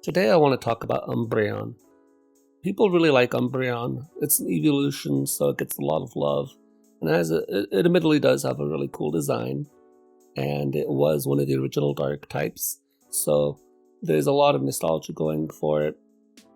Today I want to talk about Umbreon. People really like Umbreon. It's an evolution, so it gets a lot of love. And it admittedly does have a really cool design. And it was one of the original dark types. So there's a lot of nostalgia going for it.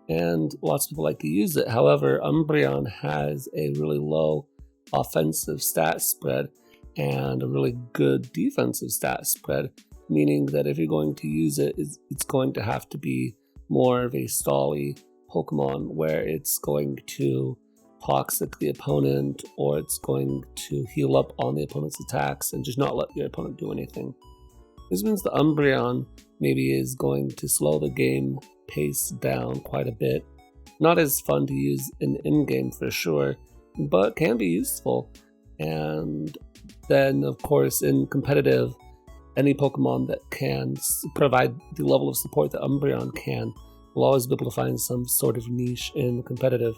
And lots of people like to use it. However, Umbreon has a really low offensive stat spread and a really good defensive stat spread, meaning that if you're going to use it, it's going to have to be more of a stally Pokemon where it's going to toxic the opponent or it's going to heal up on the opponent's attacks and just not let your opponent do anything. This means the Umbreon maybe is going to slow the game pace down quite a bit. Not as fun to use in-game for sure, but can be useful. And then, of course, in competitive, any Pokemon that can provide the level of support that Umbreon can will always be able to find some sort of niche in competitive.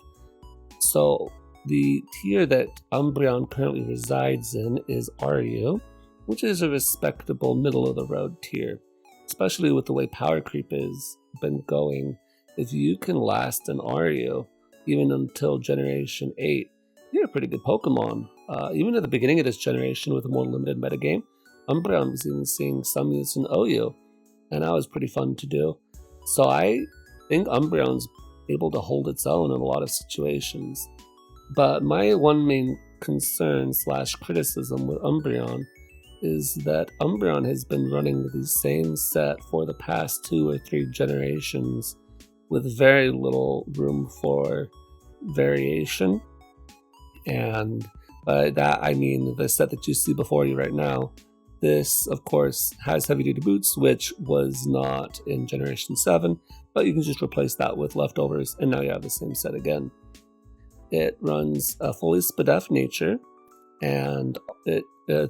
So the tier that Umbreon currently resides in is RU, which is a respectable middle-of-the-road tier, especially with the way power creep has been going. If you can last an RU, even until Generation 8, you're a pretty good Pokemon. Even at the beginning of this generation with a more limited metagame, Umbreon was even seeing some use in OU, and that was pretty fun to do. So I think Umbreon's able to hold its own in a lot of situations. But my one main concern / criticism with Umbreon is that Umbreon has been running the same set for the past 2 or 3 generations with very little room for variation. And by that I mean the set that you see before you right now. This, of course, has heavy-duty boots, which was not in Generation 7, but you can just replace that with leftovers, and now you have the same set again. It runs a fully Spadef nature, and it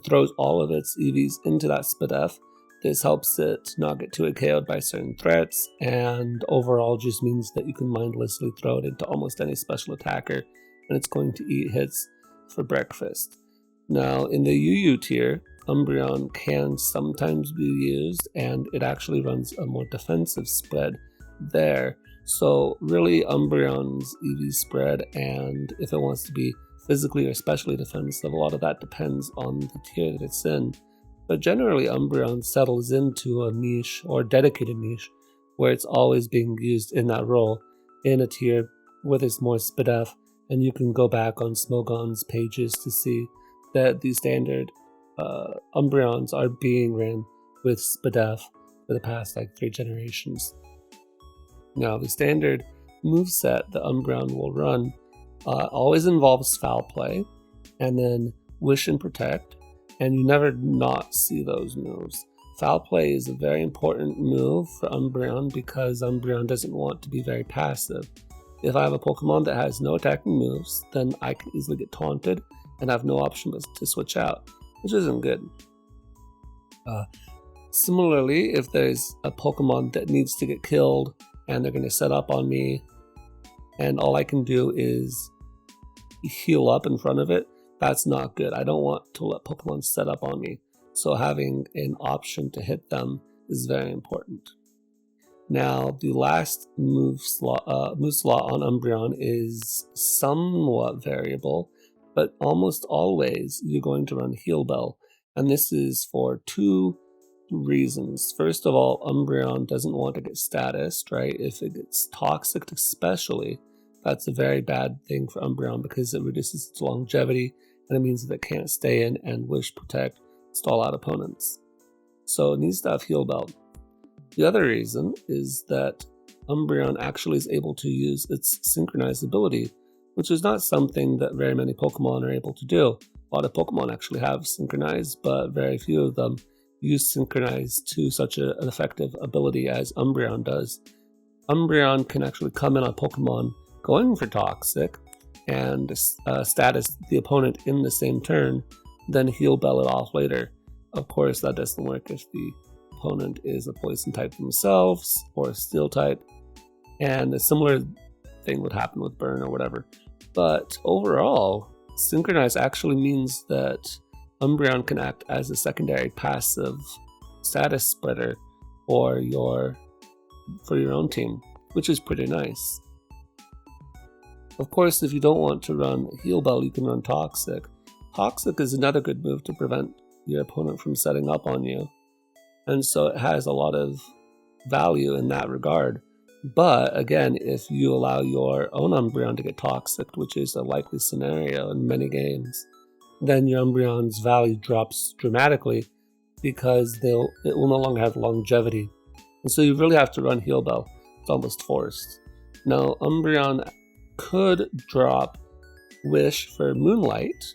throws all of its EVs into that Spadef. This helps it not get too KO'd by certain threats, and overall just means that you can mindlessly throw it into almost any special attacker, and it's going to eat hits for breakfast. Now, in the UU tier, Umbreon can sometimes be used, and it actually runs a more defensive spread there. So really, Umbreon's EV spread, and if it wants to be physically or especially defensive, a lot of that depends on the tier that it's in. But generally, Umbreon settles into a niche or dedicated niche where it's always being used in that role in a tier with its more Spadef, and you can go back on Smogon's pages to see that the standard Umbreons are being ran with Spadef for the past 3 generations. Now, the standard moveset that Umbreon will run always involves Foul Play, and then Wish and Protect, and you never not see those moves. Foul Play is a very important move for Umbreon because Umbreon doesn't want to be very passive. If I have a Pokemon that has no attacking moves, then I can easily get taunted and have no option but to switch out, which isn't good. Similarly, if there's a Pokemon that needs to get killed and they're going to set up on me, and all I can do is heal up in front of it, that's not good. I don't want to let Pokemon set up on me, so having an option to hit them is very important. Now, the last move slot on Umbreon is somewhat variable, but almost always you're going to run Heal Bell, and this is for 2 reasons. First of all, Umbreon doesn't want to get statused, right? If it gets toxic especially, that's a very bad thing for Umbreon because it reduces its longevity, and it means that it can't stay in and Wish, Protect, stall out opponents. So it needs to have Heal Bell. The other reason is that Umbreon actually is able to use its synchronized ability, which is not something that very many Pokemon are able to do. A lot of Pokemon actually have synchronized, but very few of them use synchronized to such an effective ability as Umbreon does. Umbreon can actually come in on Pokemon going for Toxic and status the opponent in the same turn, then Heal Bell it off later. Of course, that doesn't work if the opponent is a Poison type themselves or a Steel type, and a similar thing would happen with Burn or whatever. But overall, Synchronize actually means that Umbreon can act as a secondary passive status spreader for your for your own team, which is pretty nice. Of course, if you don't want to run Heal Bell, you can run Toxic. Toxic is another good move to prevent your opponent from setting up on you, and so it has a lot of value in that regard. But again, if you allow your own Umbreon to get Toxic, which is a likely scenario in many games, then your Umbreon's value drops dramatically because it will no longer have longevity. And so you really have to run Heal Bell. It's almost forced. Now, Umbreon could drop Wish for Moonlight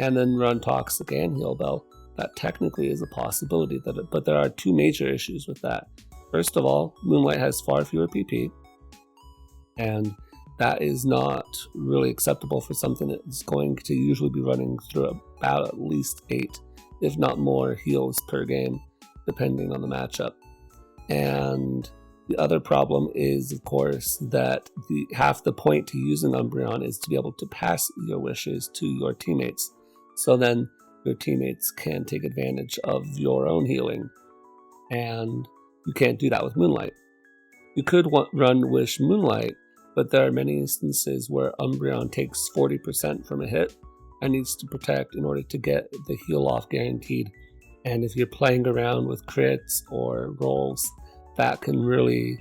and then run Toxic and Heal Bell. That technically is a possibility, but there are two major issues with that. First of all, Moonlight has far fewer PP, and that is not really acceptable for something that's going to usually be running through about at least 8, if not more, heals per game, depending on the matchup. And the other problem is, of course, that half the point to using Umbreon is to be able to pass your wishes to your teammates. So then your teammates can take advantage of your own healing. And you can't do that with Moonlight. You could run Wish Moonlight, but there are many instances where Umbreon takes 40% from a hit and needs to protect in order to get the heal off guaranteed. And if you're playing around with crits or rolls, that can really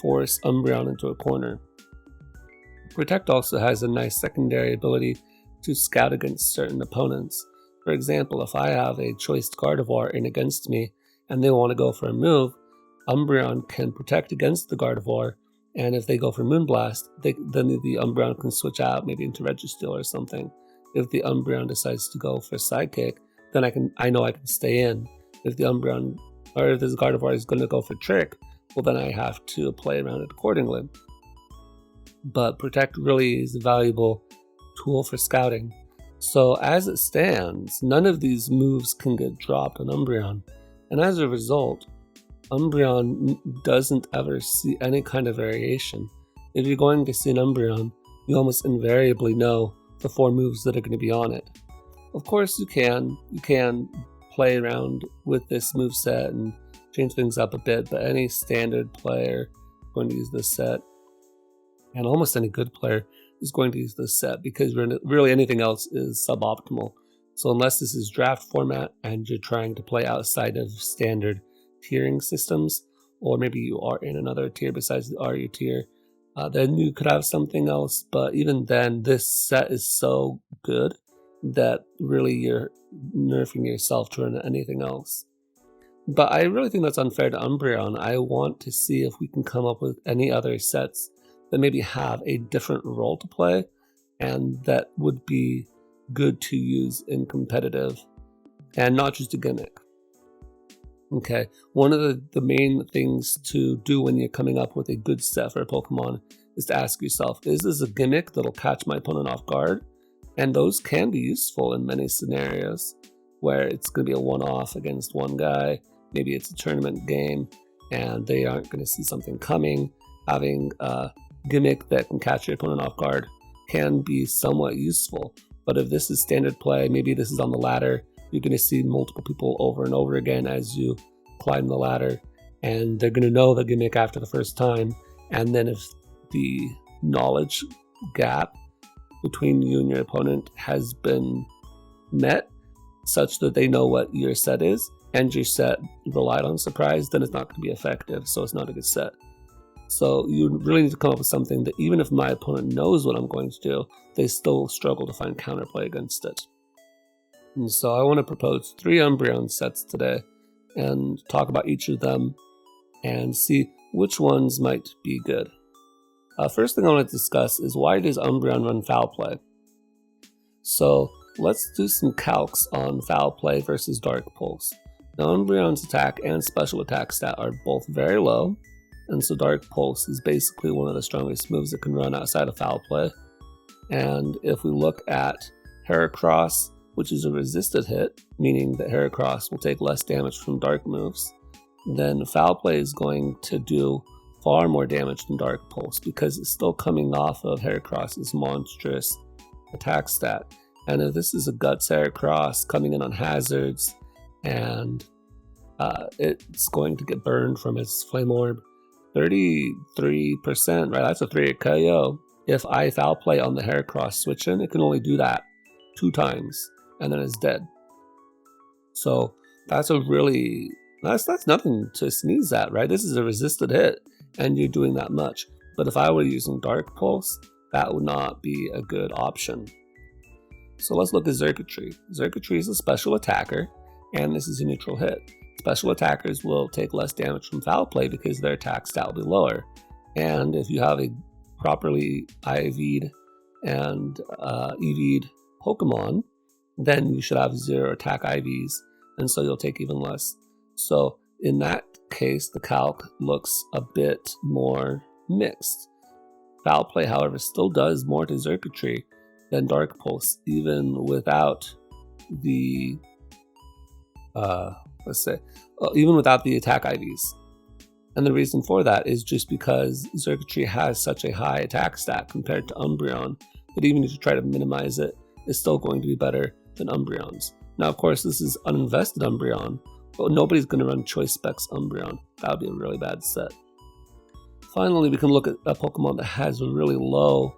force Umbreon into a corner. Protect also has a nice secondary ability to scout against certain opponents. For example, if I have a choiced Gardevoir in against me and they want to go for a move, Umbreon can protect against the Gardevoir, and if they go for Moonblast, then the Umbreon can switch out maybe into Registeel or something. If the Umbreon decides to go for Sidekick, then I know I can stay in. If the Umbreon, or if this Gardevoir is going to go for Trick, well then I have to play around it accordingly. But Protect really is a valuable tool for scouting. So as it stands, none of these moves can get dropped on Umbreon, and as a result, Umbreon doesn't ever see any kind of variation. If you're going to see an Umbreon, you almost invariably know the 4 moves that are going to be on it. Of course, you can play around with this moveset and change things up a bit, but any standard player is going to use this set, and almost any good player is going to use this set, because really anything else is suboptimal. So unless this is draft format and you're trying to play outside of standard tiering systems, or maybe you are in another tier besides the RU tier, then you could have something else. But even then, this set is so good that really you're nerfing yourself to run anything else. But I really think that's unfair to Umbreon. I want to see if we can come up with any other sets that maybe have a different role to play and that would be good to use in competitive and not just a gimmick. Okay, one of the main things to do when you're coming up with a good set for a Pokemon is to ask yourself, is this a gimmick that'll catch my opponent off guard? And those can be useful in many scenarios where it's going to be a one-off against one guy. Maybe it's a tournament game and they aren't going to see something coming. Having a gimmick that can catch your opponent off guard can be somewhat useful. But if this is standard play, maybe this is on the ladder, you're going to see multiple people over and over again as you climb the ladder, and they're going to know the gimmick after the first time. And then if the knowledge gap between you and your opponent has been met such that they know what your set is, and your set relied on surprise, then it's not going to be effective, so it's not a good set. So you really need to come up with something that even if my opponent knows what I'm going to do, they still struggle to find counterplay against it. And so I want to propose 3 Umbreon sets today and talk about each of them and see which ones might be good. First thing I want to discuss is, why does Umbreon run Foul Play? So let's do some calcs on Foul Play versus Dark Pulse. Now Umbreon's attack and special attack stat are both very low, and so Dark Pulse is basically one of the strongest moves it can run outside of Foul Play. And if we look at Heracross, which is a resisted hit, meaning that Heracross will take less damage from dark moves, then Foul Play is going to do far more damage than Dark Pulse because it's still coming off of Heracross's monstrous attack stat. And if this is a Guts Heracross coming in on hazards and it's going to get burned from its Flame Orb, 33%, right? That's a 3-hit KO. If I foul play on the Heracross switch in, it can only do that 2 times, and then it's dead. So that's that's nothing to sneeze at, right? This is a resisted hit, and you're doing that much. But if I were using Dark Pulse, that would not be a good option. So let's look at Xurkitree. Xurkitree is a special attacker, and this is a neutral hit. Special attackers will take less damage from foul play because their attack stat will be lower. And if you have a properly IV'd and EV'd Pokemon, then you should have 0 attack IVs, and so you'll take even less. So in that case, the calc looks a bit more mixed. Foul play, however, still does more to Xurkitree than Dark Pulse, even without the even without the attack IVs. And the reason for that is just because Xurkitree has such a high attack stat compared to Umbreon that even if you try to minimize it, it's still going to be better than Umbreon's. Now, of course, this is uninvested Umbreon, but nobody's going to run Choice Specs Umbreon. That would be a really bad set. Finally, we can look at a Pokemon that has a really low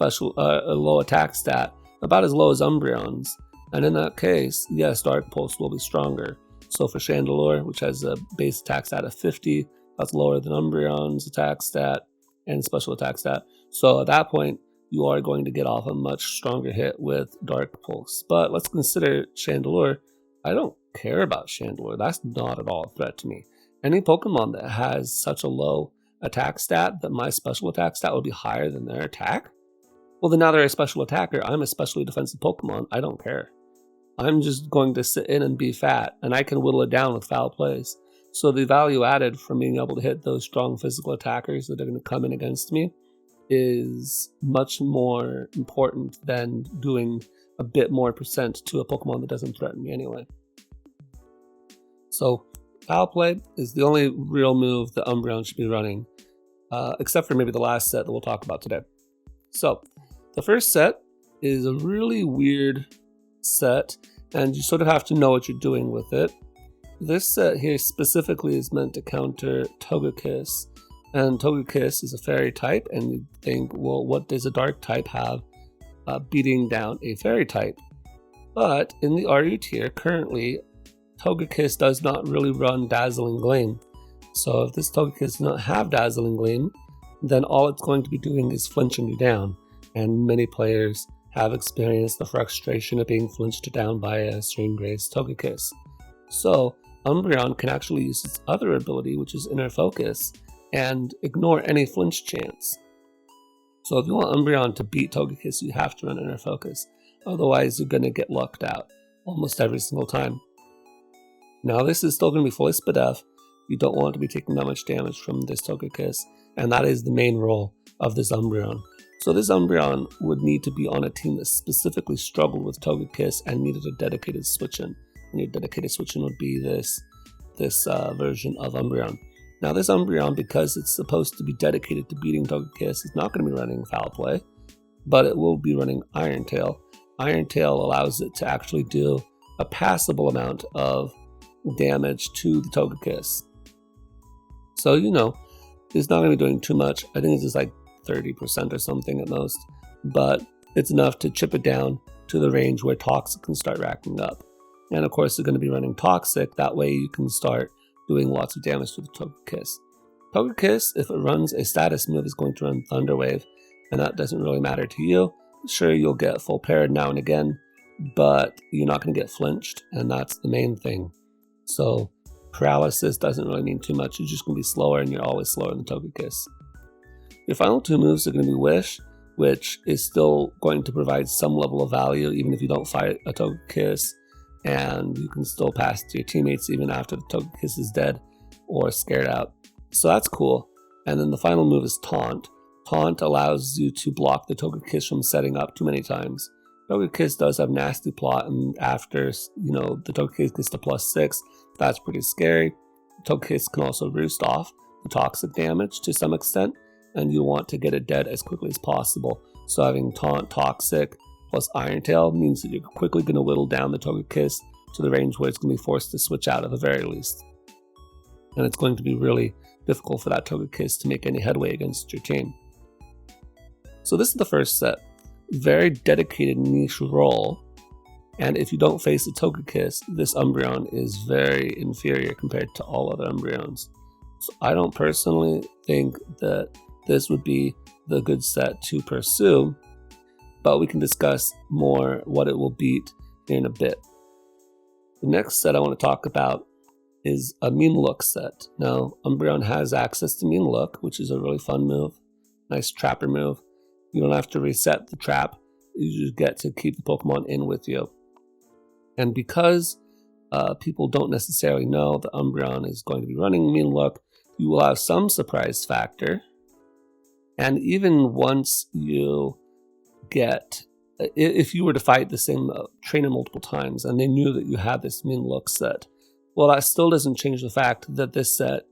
a low attack stat, about as low as Umbreon's. And in that case, yes, Dark Pulse will be stronger. So for Chandelure, which has a base attack stat of 50, that's lower than Umbreon's attack stat and special attack stat. So at that point, you are going to get off a much stronger hit with Dark Pulse. But let's consider Chandelure. I don't care about Chandelure. That's not at all a threat to me. Any Pokemon that has such a low attack stat that my special attack stat will be higher than their attack, well, then now they're a special attacker. I'm a specially defensive Pokemon. I don't care. I'm just going to sit in and be fat, and I can whittle it down with foul plays. So the value added from being able to hit those strong physical attackers that are going to come in against me is much more important than doing a bit more percent to a Pokemon that doesn't threaten me anyway. So foul play is the only real move that Umbreon should be running, except for maybe the last set that we'll talk about today. So the first set is a really weird set, and you sort of have to know what you're doing with it. This set here specifically is meant to counter Togekiss, and Togekiss is a fairy type, and you think, well, what does a dark type have beating down a fairy type? But in the RU tier, currently, Togekiss does not really run Dazzling Gleam. So if this Togekiss does not have Dazzling Gleam, then all it's going to be doing is flinching you down. And many players have experienced the frustration of being flinched down by a String-Grace Togekiss. So Umbreon can actually use its other ability, which is Inner Focus, and ignore any flinch chance. So if you want Umbreon to beat Togekiss, you have to run Inner Focus. Otherwise, you're going to get lucked out almost every single time. Now, this is still going to be fully Spadef. You don't want to be taking that much damage from this Togekiss, and that is the main role of this Umbreon. So this Umbreon would need to be on a team that specifically struggled with Togekiss and needed a dedicated switch-in. And your dedicated switch-in would be this version of Umbreon. Now this Umbreon, because it's supposed to be dedicated to beating Togekiss, is not going to be running Foul Play, but it will be running Iron Tail. Iron Tail allows it to actually do a passable amount of damage to the Togekiss. So, it's not going to be doing too much. I think it's just like 30% or something at most, but it's enough to chip it down to the range where Toxic can start racking up. And of course, it's going to be running Toxic. That way you can start doing lots of damage to the Togekiss. Togekiss, if it runs a status move, is going to run Thunder Wave, and that doesn't really matter to you. Sure, you'll get full parried now and again, but you're not going to get flinched, and that's the main thing. So paralysis doesn't really mean too much. You're just going to be slower, and you're always slower than Togekiss. Your final two moves are going to be Wish, which is still going to provide some level of value even if you don't fight a Togekiss, and you can still pass to your teammates even after the Togekiss is dead or scared out. So that's cool. And then the final move is Taunt. Taunt allows you to block the Togekiss from setting up too many times. Togekiss does have Nasty Plot, and after the Togekiss gets to +6, that's pretty scary. Togekiss can also roost off the toxic damage to some extent, and you want to get it dead as quickly as possible. So having Taunt, Toxic, plus Iron Tail means that you're quickly going to whittle down the Togekiss to the range where it's going to be forced to switch out at the very least. And it's going to be really difficult for that Togekiss to make any headway against your team. So this is the first set. Very dedicated niche role, and if you don't face a Togekiss, this Umbreon is very inferior compared to all other Umbreons. So I don't personally think that this would be the good set to pursue, but we can discuss more what it will beat in a bit. The next set I want to talk about is a Mean Look set. Now, Umbreon has access to Mean Look, which is a really fun move, nice trapper move. You don't have to reset the trap, you just get to keep the Pokemon in with you. And because people don't necessarily know that Umbreon is going to be running Mean Look, you will have some surprise factor. And even once you get, if you were to fight the same trainer multiple times and they knew that you had this Mean Look set, well, that still doesn't change the fact that this set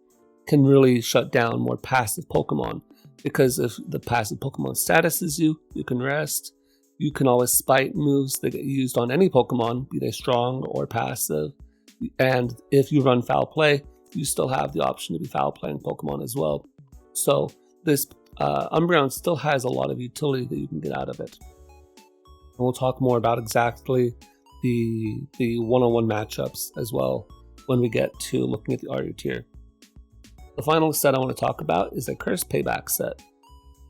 can really shut down more passive Pokemon. Because if the passive Pokemon statuses you, you can rest. You can always spite moves that get used on any Pokemon, be they strong or passive. And if you run Foul Play, you still have the option to be foul playing Pokemon as well. So this Umbreon still has a lot of utility that you can get out of it. And we'll talk more about exactly the one-on-one matchups as well when we get to looking at the RU tier. The final set I want to talk about is a Curse Payback set.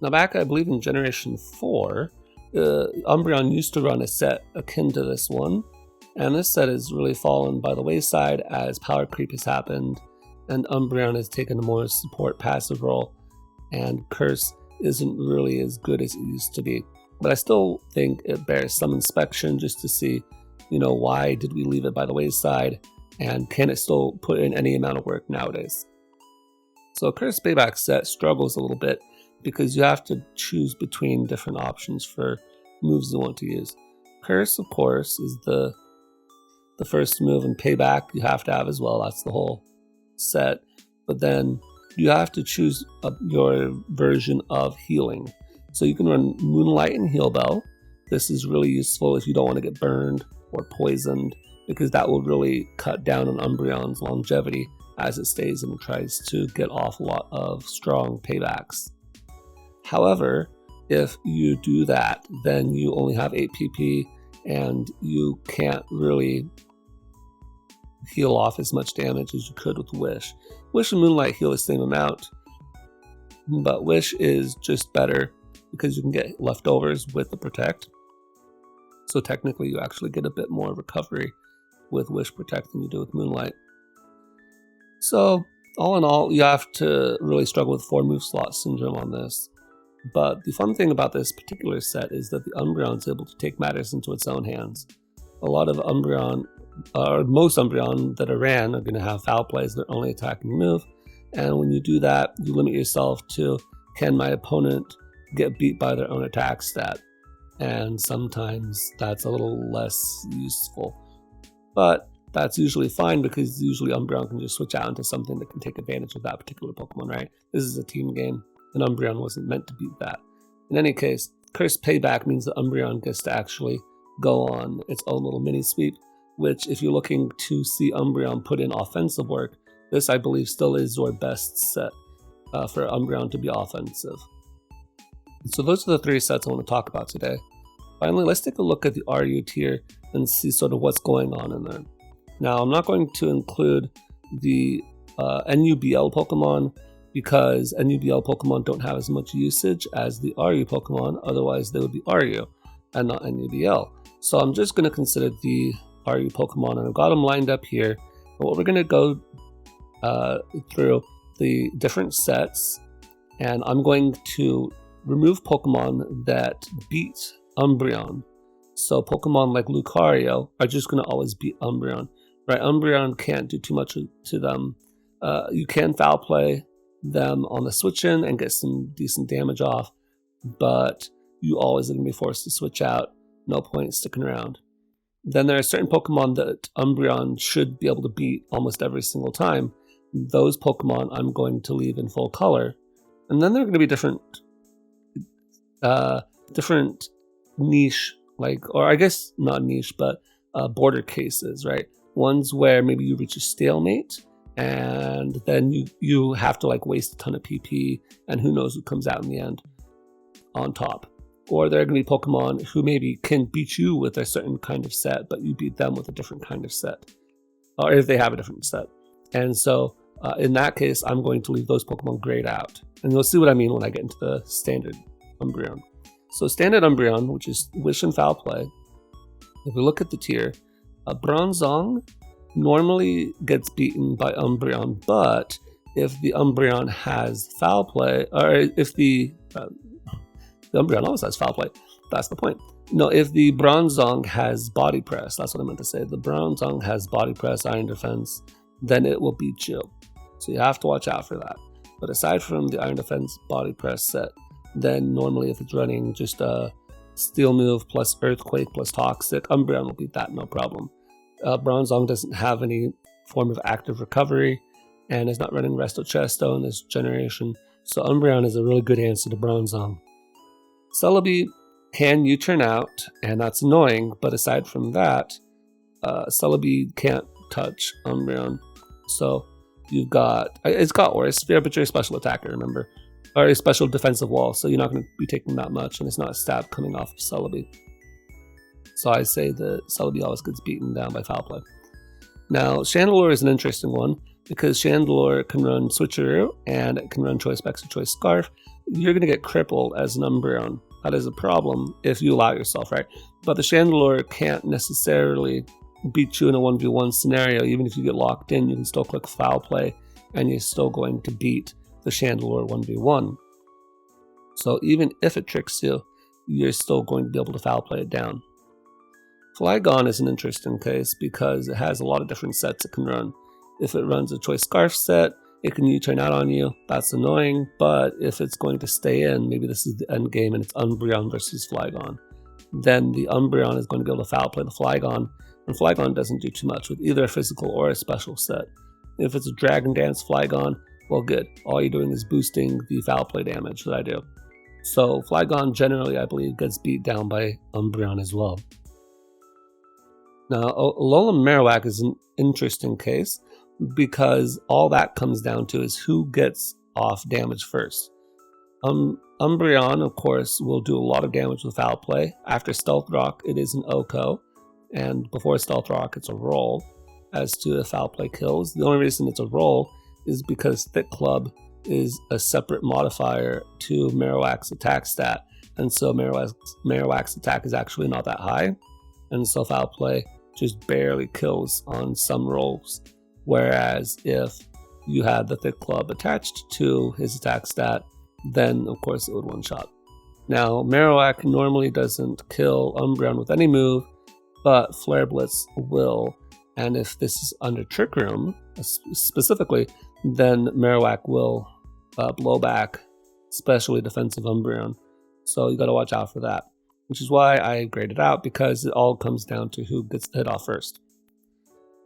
Now back, I believe in Generation 4, Umbreon used to run a set akin to this one, and this set has really fallen by the wayside as power creep has happened, and Umbreon has taken a more support passive role, and Curse isn't really as good as it used to be. But I still think it bears some inspection just to see, why did we leave it by the wayside, and can it still put in any amount of work nowadays? So a Curse Payback set struggles a little bit because you have to choose between different options for moves you want to use. Curse, of course, is the first move, and Payback you have to have as well. That's the whole set. But then you have to choose your version of healing. So you can run Moonlight and Heal Bell. This is really useful if you don't want to get burned or poisoned, because that will really cut down on Umbreon's longevity as it stays and tries to get off a lot of strong paybacks. However, if you do that, then you only have 8 PP and you can't really heal off as much damage as you could with Wish. Wish and Moonlight heal the same amount, but Wish is just better because you can get leftovers with the Protect. So technically you actually get a bit more recovery with Wish Protect than you do with Moonlight. So all in all, you have to really struggle with 4 move slot syndrome on this. But the fun thing about this particular set is that the Umbreon is able to take matters into its own hands. A lot of Umbreon, or most Umbreon that are ran, are going to have foul plays, their only attacking move. And when you do that, you limit yourself to, can my opponent get beat by their own attack stat? And sometimes that's a little less useful. But that's usually fine because usually Umbreon can just switch out into something that can take advantage of that particular Pokemon, right? This is a team game, and Umbreon wasn't meant to beat that. In any case, Curse Payback means that Umbreon gets to actually go on its own little mini sweep, which if you're looking to see Umbreon put in offensive work, this I believe still is your best set for Umbreon to be offensive. So those are the 3 sets I want to talk about today. Finally, let's take a look at the RU tier and see sort of what's going on in there. Now, I'm not going to include the NUBL Pokemon because NUBL Pokemon don't have as much usage as the RU Pokemon, otherwise they would be RU and not NUBL. So I'm just going to consider the RU Pokemon, and I've got them lined up here. And what we're going to go through the different sets, and I'm going to remove Pokemon that beat Umbreon. So Pokemon like Lucario are just going to always beat Umbreon. Right, Umbreon can't do too much to them. You can foul play them on the switch in and get some decent damage off, but you always are going to be forced to switch out. No point sticking around. Then there are certain Pokemon that Umbreon should be able to beat almost every single time. Those Pokemon I'm going to leave in full color. And then there are going to be different niche, or I guess not niche, but border cases, right? Ones where maybe you reach a stalemate and then you have to like waste a ton of PP, and who knows who comes out in the end on top. Or there are going to be Pokemon who maybe can beat you with a certain kind of set, but you beat them with a different kind of set, or if they have a different set. And so in that case, I'm going to leave those Pokemon grayed out. And you'll see what I mean when I get into the standard Umbreon. So standard Umbreon, which is Wish and Foul Play, if we look at the tier, Bronzong normally gets beaten by Umbreon, but if the Umbreon has Foul Play, or if the Umbreon always has Foul Play, that's the point. No, if the Bronzong has Body Press, that's what I meant to say. The Bronzong has Body Press, Iron Defense, then it will beat you. So you have to watch out for that. But aside from the Iron Defense Body Press set, then normally if it's running just a Steel move plus Earthquake plus Toxic, Umbreon will beat that no problem. Bronzong doesn't have any form of active recovery and is not running Resto Chesto in this generation, so Umbreon is a really good answer to Bronzong. Celebi can U-turn out, and that's annoying, but aside from that, Celebi can't touch Umbreon. So it's got Aura Sphere, but you're a special attacker, remember? Or a special defensive wall, so you're not going to be taking that much, and it's not a stab coming off of Celebi. So I say that Celebi always gets beaten down by Foul Play. Now, Chandelure is an interesting one, because Chandelure can run Switcheroo, and it can run Choice Specs or Choice Scarf. You're going to get crippled as an Umbreon. That is a problem if you allow yourself, right? But the Chandelure can't necessarily beat you in a 1v1 scenario. Even if you get locked in, you can still click Foul Play, and you're still going to beat the Chandelure 1v1. So even if it tricks you, you're still going to be able to Foul Play it down. Flygon is an interesting case because it has a lot of different sets it can run. If it runs a Choice Scarf set, it can U-turn out on you. That's annoying, but if it's going to stay in, maybe this is the end game and it's Umbreon versus Flygon, then the Umbreon is going to be able to Foul Play the Flygon, and Flygon doesn't do too much with either a physical or a special set. If it's a Dragon Dance Flygon, well good, all you're doing is boosting the Foul Play damage that I do. So Flygon generally, I believe, gets beat down by Umbreon as well. Now, Alolan Marowak is an interesting case because all that comes down to is who gets off damage first. Umbreon, of course, will do a lot of damage with Foul Play. After Stealth Rock, it is an OHKO, and before Stealth Rock, it's a roll. As to if Foul Play kills, the only reason it's a roll is because Thick Club is a separate modifier to Marowak's attack stat, and so Marowak's attack is actually not that high, and so Foul Play just barely kills on some rolls. Whereas if you had the Thick Club attached to his attack stat, then of course it would one-shot. Now, Marowak normally doesn't kill Umbreon with any move, but Flare Blitz will, and if this is under Trick Room specifically, then Marowak will blow back especially defensive Umbreon. So you gotta watch out for that, which is why I graded out, because it all comes down to who gets hit off first.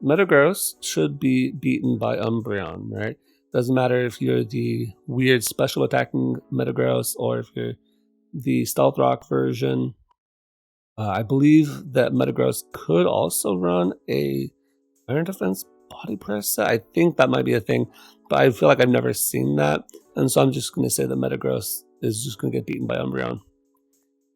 Metagross should be beaten by Umbreon, right? Doesn't matter if you're the weird special attacking Metagross or if you're the Stealth Rock version. I believe that Metagross could also run a Iron Defense Body Press set. I think that might be a thing, but I feel like I've never seen that, and so I'm just going to say that Metagross is just going to get beaten by Umbreon.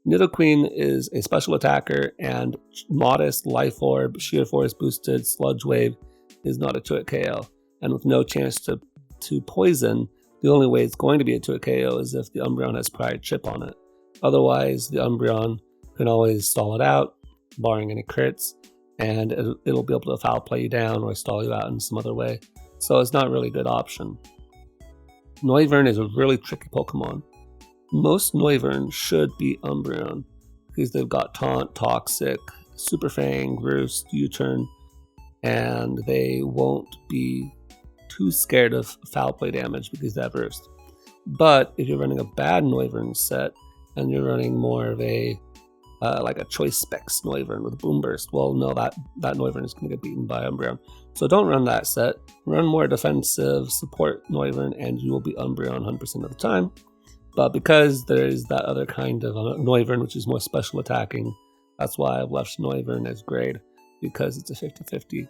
Nidoqueen is a special attacker, and modest Life Orb, Sheer Force boosted Sludge Wave is not a 2-hit KO. And with no chance to poison, the only way it's going to be a 2-hit KO is if the Umbreon has Pride Chip on it. Otherwise, the Umbreon can always stall it out, barring any crits, and it'll be able to Foul Play you down or stall you out in some other way. So it's not really a good option. Noivern is a really tricky Pokemon. Most Noivern should beat Umbreon because they've got Taunt, Toxic, Super Fang, Roost, U-turn, and they won't be too scared of Foul Play damage because they have Roost. But if you're running a bad Noivern set and you're running more of a like a Choice Specs Noivern with Boom Burst, well, no, that Noivern is going to get beaten by Umbreon. So don't run that set. Run more defensive support Noivern, and you will beat Umbreon 100% of the time. But because there is that other kind of Noivern, which is more special attacking, that's why I've left Noivern as grade, because it's a 50-50.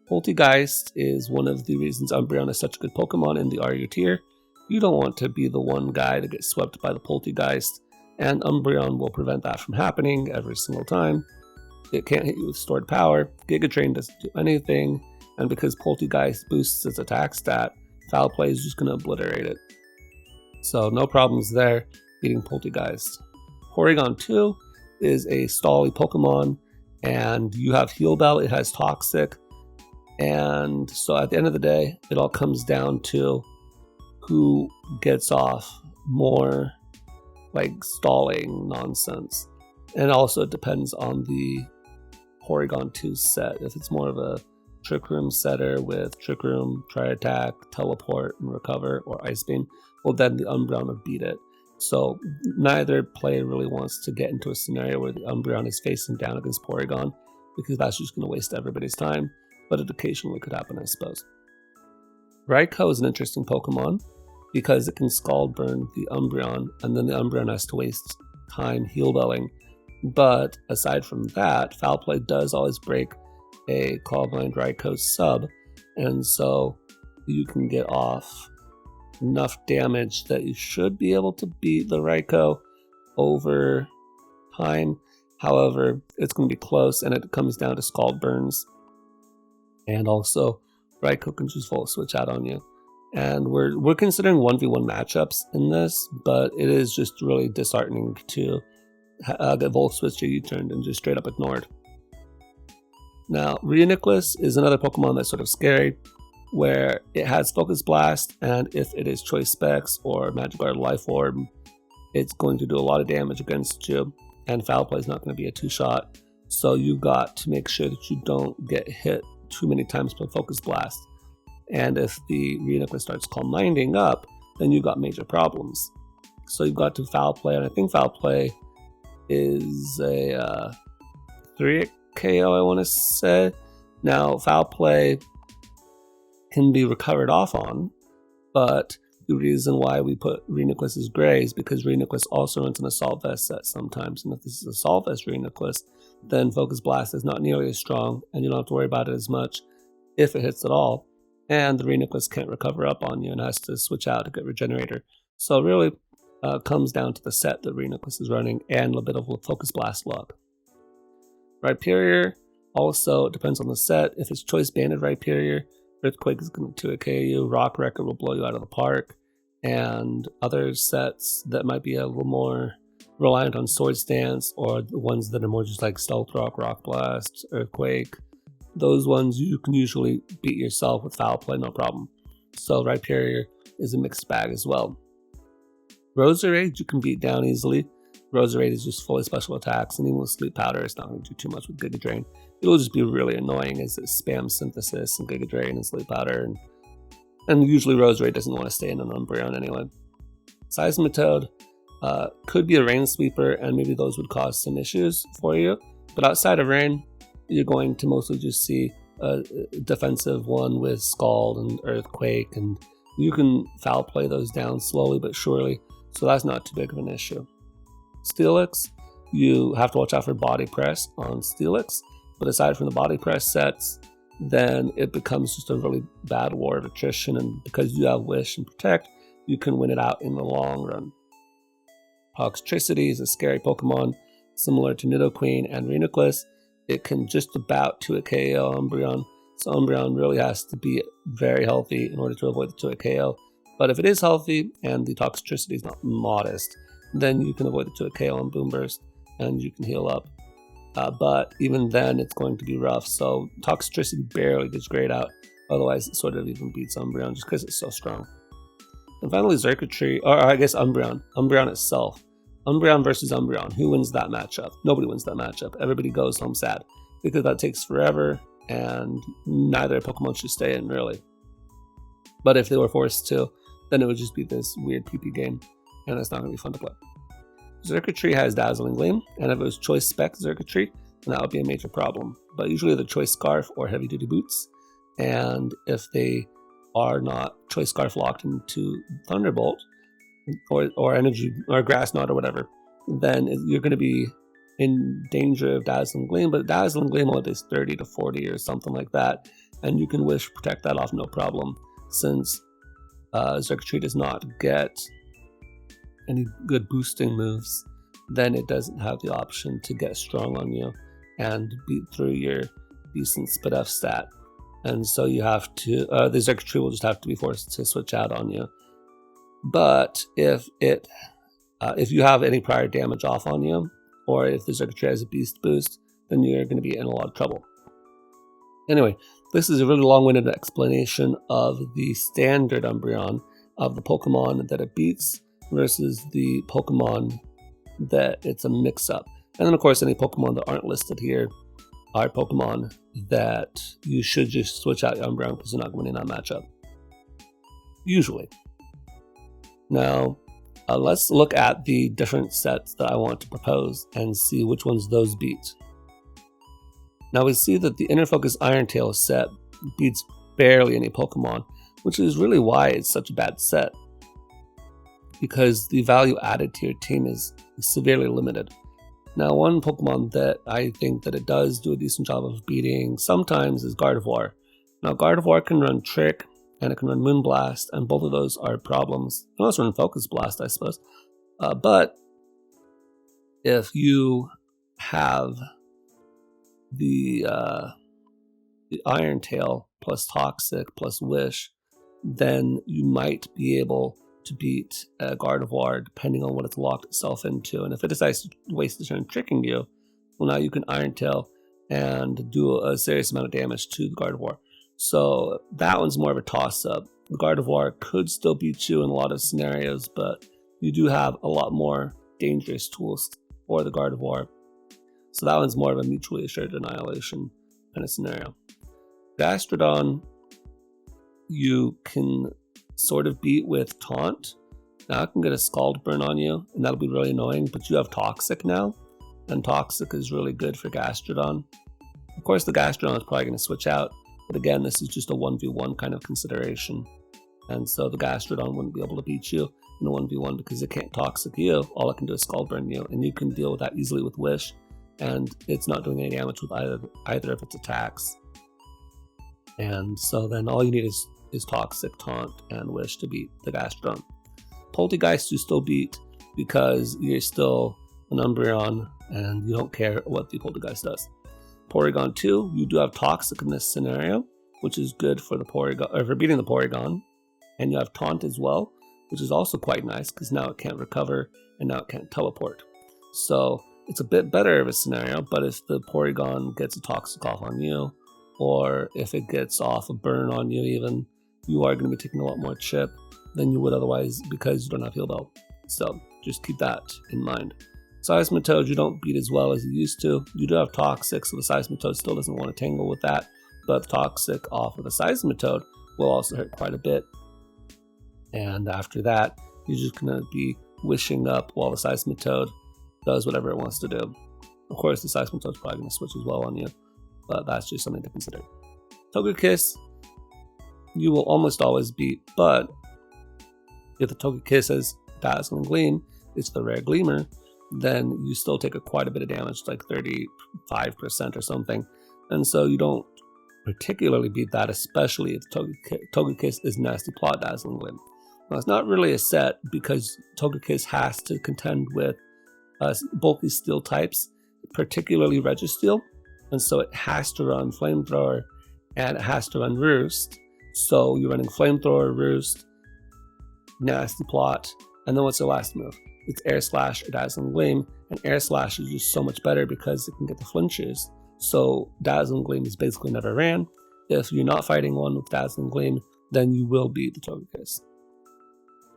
Poltegeist is one of the reasons Umbreon is such a good Pokemon in the RU tier. You don't want to be the one guy to get swept by the Poltegeist, and Umbreon will prevent that from happening every single time. It can't hit you with stored power, Giga Drain doesn't do anything, and because Poltegeist boosts its attack stat, Foul Play is just going to obliterate it. So no problems there beating Poltegeist. Porygon 2 is a stally Pokemon, and you have Heal Bell, it has Toxic, and so at the end of the day, it all comes down to who gets off more like stalling nonsense. And also it depends on the Porygon 2 set. If it's more of a Trick Room setter with Trick Room, Tri Attack, Teleport, and Recover, or Ice Beam, well then the Umbreon will beat it. So neither player really wants to get into a scenario where the Umbreon is facing down against Porygon, because that's just going to waste everybody's time, but it occasionally could happen, I suppose. Raikou is an interesting Pokemon because it can Scald Burn the Umbreon, and then the Umbreon has to waste time Heal Belling. But aside from that, Foul Play does always break a Calm Mind Raikou sub, and so you can get off enough damage that you should be able to beat the Raikou over time. However, it's going to be close, and it comes down to Scald Burns. And also, Raikou can just Volt Switch out on you. And we're considering 1v1 matchups in this, but it is just really disheartening to get Volt Switch to U-turned and just straight up ignored. Now, Reuniclus is another Pokemon that's sort of scary, where it has Focus Blast, and if it is Choice Specs or Magikarp Life Orb, it's going to do a lot of damage against you, and Foul Play is not going to be a two-shot, so you've got to make sure that you don't get hit too many times per Focus Blast. And if the Reuniclus starts Calm Minding up, then you've got major problems. So you've got to Foul Play, and I think Foul Play is a 3 KO, I want to say. Now, Foul Play can be recovered off on, but the reason why we put Reuniclus as gray is because Reuniclus also runs an Assault Vest set sometimes, and if this is Assault Vest Reuniclus, then Focus Blast is not nearly as strong, and you don't have to worry about it as much if it hits at all, and the Reuniclus can't recover up on you and has to switch out to get Regenerator. So it really comes down to the set that Reuniclus is running and a little bit of Focus Blast luck. Rhyperior also depends on the set. If it's Choice Banded Rhyperior, Earthquake is going to KO you, Rock Wrecker will blow you out of the park, and other sets that might be a little more reliant on Sword Stance, or the ones that are more just like Stealth Rock, Rock Blast, Earthquake, those ones you can usually beat yourself with Foul Play, no problem. So Rhyperior is a mixed bag as well. Roserade you can beat down easily. Roserade is just fully special attacks, and even with Sleep Powder, it's not going to do too much with Giga Drain. It will just be really annoying as it spams Synthesis and Giga Drain and Sleep Powder, and usually Roserade doesn't want to stay in an Umbreon anyway. Seismitoad could be a Rain Sweeper, and maybe those would cause some issues for you, but outside of Rain, you're going to mostly just see a defensive one with Scald and Earthquake, and you can Foul Play those down slowly but surely, so that's not too big of an issue. Steelix, you have to watch out for Body Press on Steelix, but aside from the Body Press sets, then it becomes just a really bad war of attrition, and because you have Wish and Protect, you can win it out in the long run. Toxtricity is a scary Pokemon, similar to Nidoqueen and Reuniclus. It can just about 2-hit KO Umbreon, so Umbreon really has to be very healthy in order to avoid the 2-hit KO. But if it is healthy and the Toxtricity is not modest, then you can avoid the 2-hit KO on Boom Burst, and you can heal up. But even then, it's going to be rough, so Toxtricity barely gets grayed out. Otherwise, it sort of even beats Umbreon just because it's so strong. And finally, Xurkitree, or I guess Umbreon. Umbreon itself. Umbreon versus Umbreon. Who wins that matchup? Nobody wins that matchup. Everybody goes home sad, because that takes forever, and neither Pokemon should stay in, really. But if they were forced to, then it would just be this weird PP game, and it's not going to be fun to play. Xurkitree has Dazzling Gleam, and if it was Choice Spec Xurkitree, then that would be a major problem. But usually they're Choice Scarf or Heavy Duty Boots, and if they are not Choice Scarf locked into Thunderbolt, or Energy, or Grass Knot, or whatever, then you're going to be in danger of Dazzling Gleam, but Dazzling Gleam only does 30 to 40 or something like that, and you can Wish protect that off no problem, since Xurkitree does not get any good boosting moves. Then it doesn't have the option to get strong on you and beat through your decent Spit F stat. And so you have to, the Xurkitree will just have to be forced to switch out on you. But if you have any prior damage off on you, or if the Xurkitree has a beast boost, then you're going to be in a lot of trouble. Anyway, this is a really long-winded explanation of the standard Umbreon, of the Pokemon that it beats versus the Pokemon that it's a mix-up. And then of course any Pokemon that aren't listed here are Pokemon that you should just switch out your Umbreon because you're not going to win in that matchup. Usually. Now, let's look at the different sets that I want to propose and see which ones those beat. Now we see that the Inner Focus Iron Tail set beats barely any Pokemon, which is really why it's such a bad set. Because the value added to your team is severely limited. Now, one Pokemon that I think that it does do a decent job of beating sometimes is Gardevoir. Now, Gardevoir can run Trick and it can run Moonblast, and both of those are problems. It can also run Focus Blast, I suppose. But if you have the Iron Tail plus Toxic plus Wish, then you might be able to beat Gardevoir depending on what it's locked itself into. And if it decides to waste the turn tricking you, well, now you can Iron Tail and do a serious amount of damage to the Gardevoir. So that one's more of a toss-up. The Gardevoir could still beat you in a lot of scenarios, but you do have a lot more dangerous tools for the Gardevoir. So that one's more of a mutually assured annihilation kind of scenario. Gastrodon, you can sort of beat with Taunt. Now I can get a Scald Burn on you, and that'll be really annoying, but you have Toxic now, and Toxic is really good for Gastrodon. Of course, the Gastrodon is probably going to switch out, but again, this is just a 1v1 kind of consideration, and so the Gastrodon wouldn't be able to beat you in a 1v1 because it can't Toxic you. All it can do is Scald Burn you, and you can deal with that easily with Wish, and it's not doing any damage with either of its attacks. And so then all you need is Toxic, Taunt, and Wish to beat the Gastrodon. Poltegeist you still beat because you're still an Umbreon and you don't care what the Poltegeist does. Porygon 2, you do have Toxic in this scenario, which is good for the Porygon, or for beating the Porygon, and you have Taunt as well, which is also quite nice because now it can't recover and now it can't teleport. So it's a bit better of a scenario, but if the Porygon gets a Toxic off on you, or if it gets off a burn on you even, you are going to be taking a lot more chip than you would otherwise because you don't have Heal Bell. So just keep that in mind. Seismitoad you don't beat as well as you used to. You do have Toxic, so the Seismitoad still doesn't want to tangle with that, but the Toxic off of the Seismitoad will also hurt quite a bit. And after that, you're just going to be wishing up while the Seismitoad does whatever it wants to do. Of course, the Seismitoad's probably going to switch as well on you, but that's just something to consider. Togekiss, you will almost always beat, but if the Togekiss has Dazzling Gleam, it's the rare Gleamer, then you still take quite a bit of damage, like 35% or something. And so you don't particularly beat that, especially if Togekiss is Nasty Plot Dazzling Gleam. Now, it's not really a set because Togekiss has to contend with bulky steel types, particularly Registeel, and so it has to run Flamethrower and it has to run Roost. So you're running Flamethrower, Roost, Nasty Plot, and then what's the last move? It's Air Slash or Dazzling Gleam, and Air Slash is just so much better because it can get the flinches. So Dazzling Gleam is basically never ran. If you're not fighting one with Dazzling Gleam, then you will beat the Togekiss.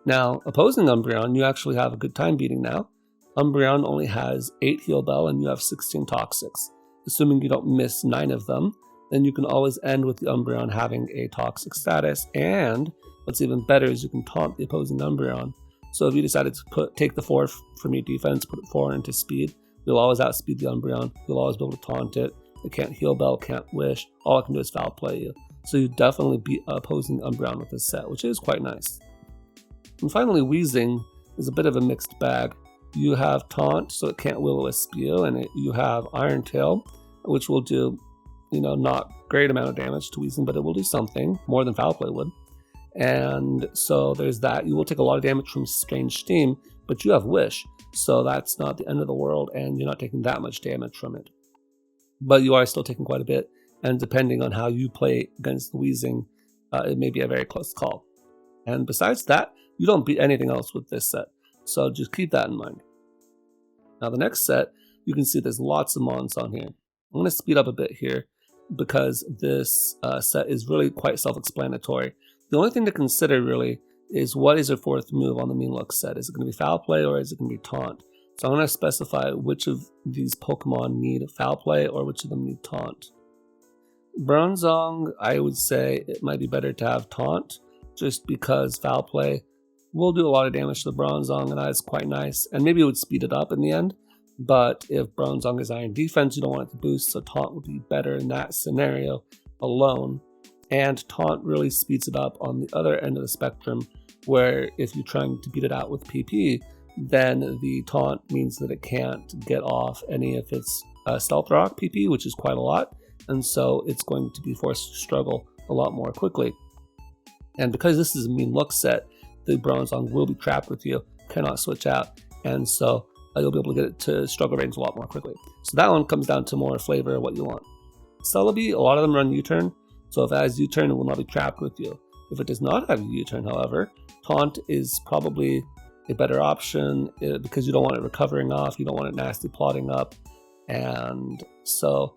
Now, opposing Umbreon, you actually have a good time beating now. Umbreon only has 8 Heal Bell and you have 16 Toxics. Assuming you don't miss 9 of them, then you can always end with the Umbreon having a Toxic status, and what's even better is you can taunt the opposing Umbreon. So if you decided to take the 4 from your defense, put 4 into speed, you'll always outspeed the Umbreon, you'll always be able to taunt it, it can't Heal Bell, can't Wish, all it can do is foul play you. So you definitely beat opposing Umbreon with this set, which is quite nice. And finally, Weezing is a bit of a mixed bag. You have Taunt, so it can't Will-O-Wisp you, and you have Iron Tail, which will do not great amount of damage to Weezing, but it will do something, more than Foul Play would. And so there's that. You will take a lot of damage from Strange Steam, but you have Wish, so that's not the end of the world, and you're not taking that much damage from it. But you are still taking quite a bit, and depending on how you play against the Weezing, it may be a very close call. And besides that, you don't beat anything else with this set, so just keep that in mind. Now the next set, you can see there's lots of mons on here. I'm going to speed up a bit here because this set is really quite self-explanatory. The only thing to consider really is what is your fourth move on the Mean Look set. Is it going to be Foul Play or is it going to be Taunt? So I'm going to specify which of these Pokemon need Foul Play or which of them need Taunt. Bronzong, I would say it might be better to have Taunt, just because Foul Play will do a lot of damage to the Bronzong, and that is quite nice. And maybe it would speed it up in the end, but if Bronzong is Iron Defense, you don't want it to boost, so Taunt would be better in that scenario alone. And Taunt really speeds it up on the other end of the spectrum, where if you're trying to beat it out with PP, then the Taunt means that it can't get off any of its Stealth Rock PP, which is quite a lot, and so it's going to be forced to struggle a lot more quickly. And because this is a Mean Look set, the Bronzong will be trapped with you, cannot switch out, and so you'll be able to get it to struggle range a lot more quickly. So that one comes down to more flavor of what you want. Celebi, a lot of them run U-turn, so if it has U-turn, it will not be trapped with you. If it does not have U-turn, however, Taunt is probably a better option because you don't want it recovering off, you don't want it nasty plotting up, and so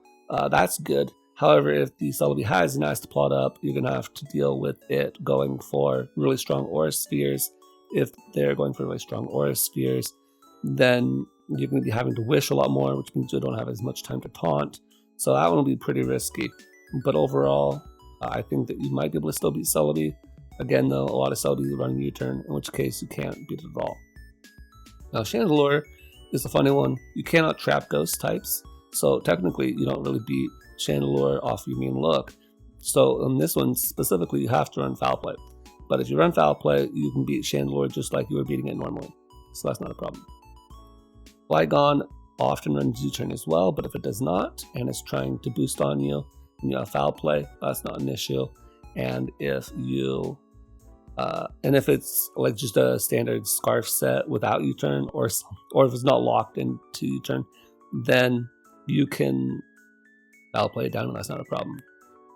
that's good. However, if the Celebi has a nasty plot up, you're going to have to deal with it going for really strong Aura Spheres. If they're going for really strong Aura Spheres, then you're going to be having to Wish a lot more, which means you don't have as much time to Taunt. So that one will be pretty risky. But overall, I think that you might be able to still beat Celebi. Again, though, a lot of Celebi run U-turn, in which case you can't beat it at all. Now, Chandelure is a funny one. You cannot trap Ghost types, so technically you don't really beat Chandelure off your Mean Look. So in this one specifically, you have to run Foul Play. But if you run Foul Play, you can beat Chandelure just like you were beating it normally. So that's not a problem. Flygon often runs U-turn as well, but if it does not, and it's trying to boost on you, and you have Foul Play, that's not an issue. And if you if it's like just a standard Scarf set without U-turn, or if it's not locked into U-turn, then you can Foul Play it down, and that's not a problem.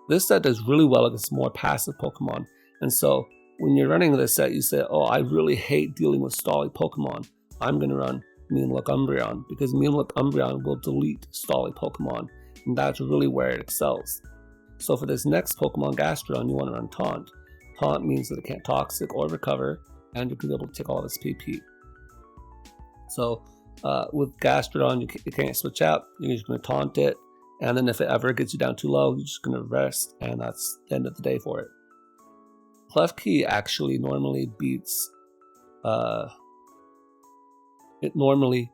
This set does really well against more passive Pokemon, and so when you're running this set, you say, oh, I really hate dealing with stally Pokemon. I'm going to run Mean Look Umbreon, because Mean Look Umbreon will delete stally Pokemon, and that's really where it excels. So for this next Pokemon, Gastrodon, you want to run Taunt. Taunt means that it can't Toxic or Recover, and you can be able to take all of its PP. So with Gastrodon, you can't switch out, you're just going to Taunt it, and then if it ever gets you down too low, you're just going to rest, and that's the end of the day for it. Klefki actually normally beats, it normally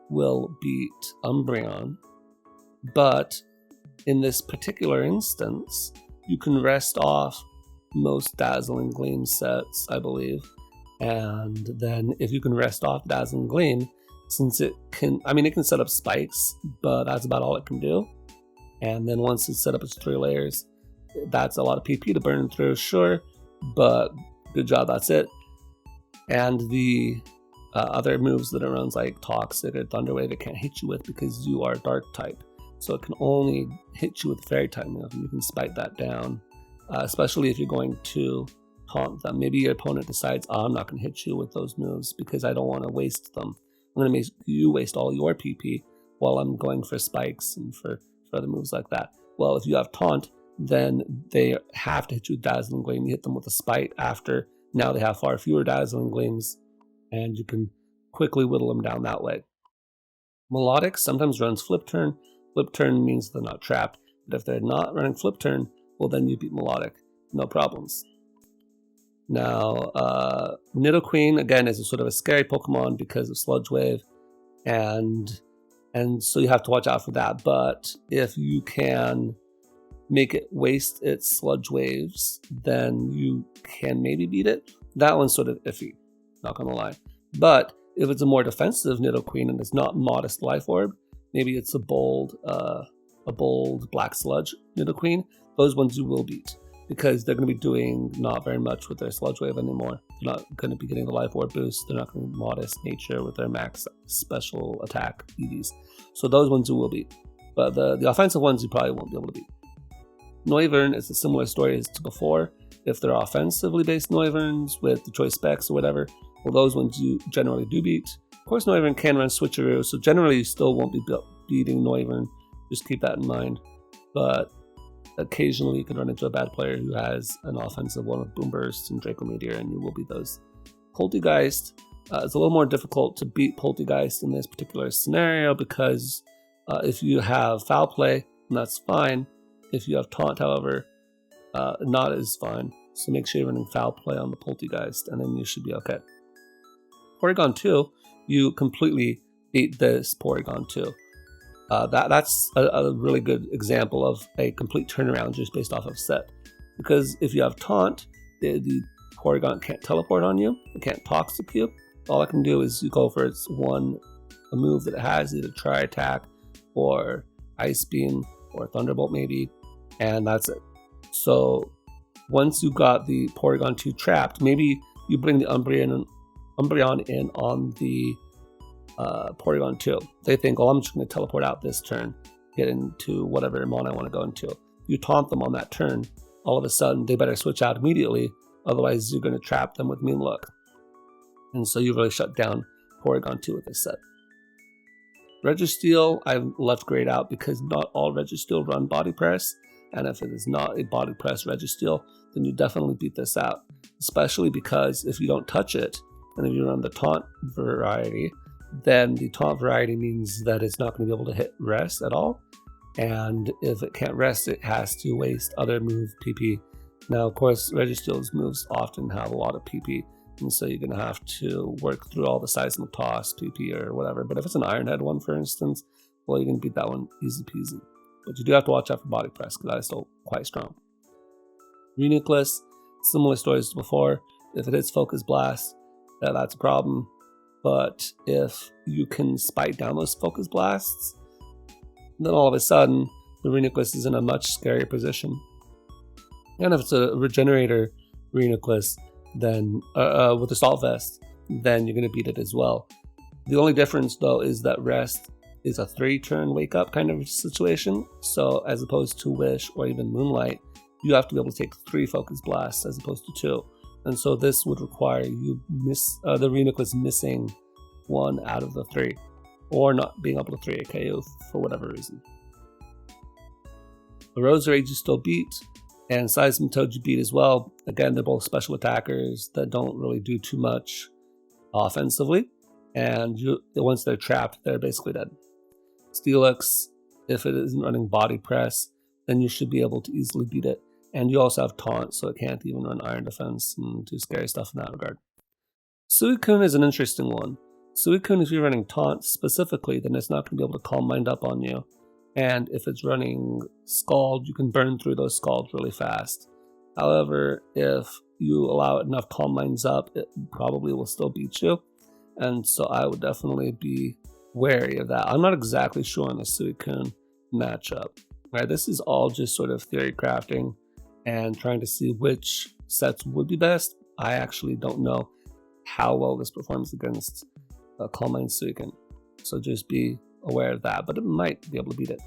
will beat Umbreon, but in this particular instance, you can rest off most Dazzling Gleam sets, I believe, and then if you can rest off Dazzling Gleam, since it can set up spikes, but that's about all it can do, and then once it's set up its 3 layers, that's a lot of PP to burn through, sure, but good job, that's it. And the other moves that it runs, like Toxic or Thunder Wave, it can't hit you with because you are Dark type. So it can only hit you with Fairy type move. You can spike that down, especially if you're going to taunt them. Maybe your opponent decides, oh, I'm not going to hit you with those moves because I don't want to waste them. I'm going to make you waste all your PP while I'm going for spikes and for other moves like that. Well, if you have Taunt, then they have to hit you with Dazzling Gleam. You hit them with a Spite after. Now they have far fewer Dazzling Gleams, and you can quickly whittle them down that way. Melodic sometimes runs Flip Turn. Flip Turn means they're not trapped, but if they're not running Flip Turn, well, then you beat Melodic. No problems. Now, Nidoqueen, again, is a sort of a scary Pokemon because of Sludge Wave, and so you have to watch out for that. But if you can make it waste its Sludge Waves, then you can maybe beat it. That one's sort of iffy, not gonna lie. But if it's a more defensive Nidoqueen and it's not Modest Life Orb, maybe it's a bold a bold black sludge Nidoqueen, those ones you will beat, because they're going to be doing not very much with their Sludge Wave anymore. They're not going to be getting the Life Orb boost. They're not going to be modest nature with their max special attack EVs. So those ones you will beat. But the offensive ones you probably won't be able to beat. Noivern is a similar story as to before. If they're offensively based Noiverns with the choice specs or whatever, well, those ones you generally do beat. Of course, Noivern can run Switcheroo, so generally you still won't be beating Noivern. Just keep that in mind. But occasionally you can run into a bad player who has an offensive one with Boom Burst and Draco Meteor, and you will beat those. Poltegeist, it's a little more difficult to beat Poltegeist in this particular scenario because if you have Foul Play, then that's fine. If you have Taunt, however, not as fine. So make sure you're running Foul Play on the Poltegeist, and then you should be okay. Porygon 2, you completely beat this Porygon 2. That's a really good example of a complete turnaround just based off of set. Because if you have Taunt, the Porygon can't teleport on you, it can't Toxic you. All it can do is you go for its a move that it has, either Tri Attack or Ice Beam or Thunderbolt maybe, and that's it. So once you got the Porygon 2 trapped, maybe you bring the Umbreon in on the Porygon 2. They think, oh, I'm just going to teleport out this turn, get into whatever Mon I want to go into. You taunt them on that turn, all of a sudden they better switch out immediately, otherwise you're going to trap them with Mean Look. And so you really shut down Porygon 2 with this set. Registeel, I've left grayed out because not all Registeel run Body Press, and if it is not a Body Press Registeel, then you definitely beat this out. Especially because if you don't touch it, and if you run the Taunt variety, then the Taunt variety means that it's not going to be able to hit Rest at all. And if it can't Rest, it has to waste other move PP. Now, of course, Registeel's moves often have a lot of PP, and so you're going to have to work through all the Seismic Toss, PP, or whatever. But if it's an Iron Head one, for instance, well, you can beat that one easy peasy. But you do have to watch out for Body Press, because that is still quite strong. Reuniclus, similar stories to before. If it hits Focus Blast, that's a problem. But if you can spike down those Focus Blasts, then all of a sudden, the Reuniclus is in a much scarier position. And if it's a Regenerator Reuniclus, then with Assault Vest, then you're going to beat it as well. The only difference, though, is that Rest is a 3-turn wake-up kind of situation. So as opposed to Wish or even Moonlight, you have to be able to take 3 Focus Blasts as opposed to 2. And so this would require you the Reuniclus missing 1 out of the 3, or not being able to 3 KO for whatever reason. The Roserade you still beat, and Seismitoad you beat as well. Again, they're both special attackers that don't really do too much offensively, and once they're trapped, they're basically dead. Steelix, if it isn't running Body Press, then you should be able to easily beat it. And you also have Taunt, so it can't even run Iron Defense and do scary stuff in that regard. Suicune is an interesting one. Suicune, if you're running Taunt specifically, then it's not going to be able to Calm Mind up on you. And if it's running Scald, you can burn through those Scalds really fast. However, if you allow it enough Calm Minds up, it probably will still beat you. And so I would definitely be wary of that. I'm not exactly sure on the Suicune matchup. Right, this is all just sort of theory crafting and trying to see which sets would be best. I actually don't know how well this performs against Calm Mind Suicune, so just be aware of that, but it might be able to beat it.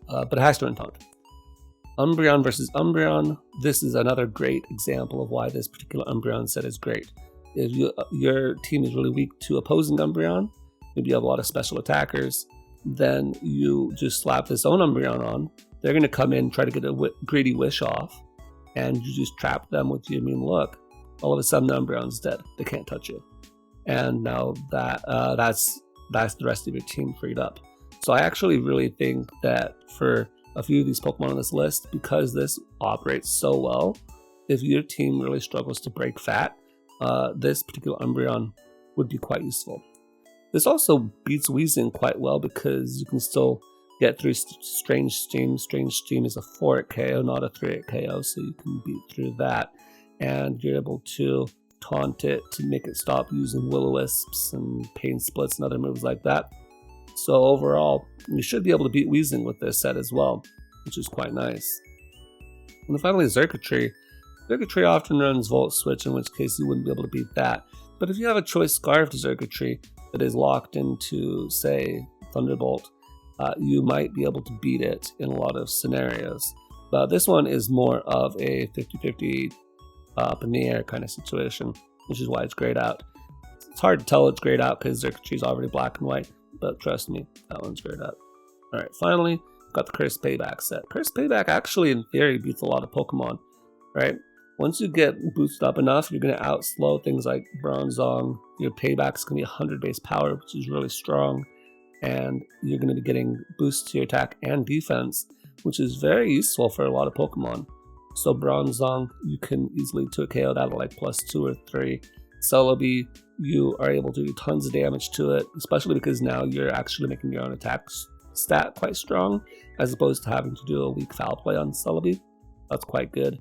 But it has to run Taunt. Umbreon versus Umbreon, this is another great example of why this particular Umbreon set is great. If your team is really weak to opposing Umbreon, maybe you have a lot of special attackers, then you just slap this own Umbreon on. They're going to come in, try to get a greedy Wish off, and you just trap them with your Mean Look. All of a sudden, the Umbreon's dead. They can't touch you. And now that's the rest of your team freed up. So I actually really think that for a few of these Pokemon on this list, because this operates so well, if your team really struggles to break fat, this particular Umbreon would be quite useful. This also beats Weezing quite well because you can still get through Strange Steam. Strange Steam is a 4-hit KO, not a 3-hit KO, so you can beat through that. And you're able to taunt it to make it stop using Will-O-Wisps and Pain Splits and other moves like that. So overall, you should be able to beat Weezing with this set as well, which is quite nice. And then finally, Xurkitree. Xurkitree often runs Volt Switch, in which case you wouldn't be able to beat that. But if you have a Choice Scarf to Xurkitree that is locked into, say, Thunderbolt, you might be able to beat it in a lot of scenarios. But this one is more of a 50-50 up in the air kind of situation, which is why it's grayed out. It's hard to tell it's grayed out because Xurkitree is already black and white, but trust me, that one's grayed out. Alright, finally, got the Curse Payback set. Curse Payback actually, in theory, beats a lot of Pokemon, right? Once you get boosted up enough, you're going to outslow things like Bronzong. Your payback's going to be 100 base power, which is really strong. And you're going to be getting boosts to your attack and defense, which is very useful for a lot of Pokemon. So Bronzong, you can easily 2KO that at like +2 or 3. Celebi, you are able to do tons of damage to it, especially because now you're actually making your own attack stat quite strong, as opposed to having to do a weak foul play on Celebi. That's quite good.